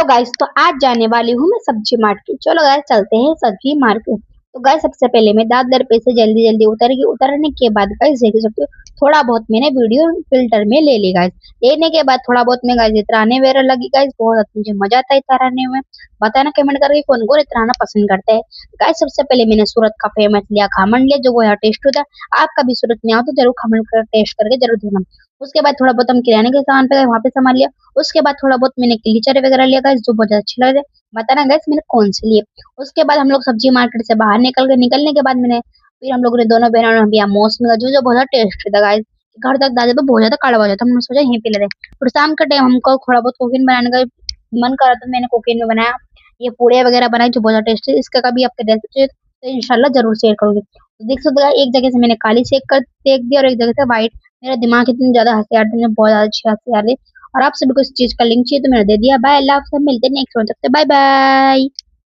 Hello guys, तो आज जाने वाली हूँ मैं सब्जी मार्केट। चलो गाइस चलते हैं सब्जी मार्केट। तो गाइस सबसे पहले मैं दांत दर पे से जल्दी जल्दी उतर गई। उतरने के बाद गाइस देख सकते हो थोड़ा बहुत मैंने वीडियो फिल्टर में ले ली गाइस। लेने के बाद थोड़ा बहुत मैं गाइस इतराने वगैरह लगी गाइस। बहुत मुझे मजा आता है इतराने में। बताना कमेंट करके कौन कौन इतराना पसंद करता है। गाइस सबसे पहले मैंने सूरत का फेमस लिया खमन लिया, जो वो यहाँ टेस्ट होता है। आप कभी सूरत में आओ तो जरूर खमन कर टेस्ट करके जरूर देना। उसके बाद थोड़ा बहुत हम किराने के सामान पे गए, वहाँ पे सामान लिया। उसके बाद थोड़ा बहुत मैंने किलीचरे वगैरह लिया गाइस, जो बहुत ज्यादा अच्छे लग रहे। बताना गाइस मैंने कौन से लिए। उसके बाद हम लोग सब्जी मार्केट से बाहर निकल गए। निकलने के बाद मैंने फिर हम लोगों ने दोनों बहनों ने भैया मौसमी का जो बहुत ज्यादा टेस्ट था गाइस। घर तक दादे तो बहुत ज्यादा कड़वा हो जाता, हमने सोचा यहीं पे ले रहे। फिर शाम के टाइम हमको थोड़ा बहुत कुकिंग बनाने का मन करा, तो मैंने कुकिंग में बनाया ये पूड़े वगैरह बनाई, जो बहुत ज्यादा टेस्टी। इसका कभी आपके रेसिपी तो इंशाल्लाह जरूर शेयर करूंगी। तो देख सकते हो एक जगह से मैंने काली सेक दी और एक जगह से व्हाइट। मेरा दिमाग इतनी ज्यादा होशियार थी, बहुत ज्यादा अच्छी होशियार थी। और आप सभी को इस चीज का लिंक चाहिए तो मैंने दे दिया। बाय, अल्लाह हाफ़िज़, मिलते हैं नेक्स्ट वन। तक बाय बाय।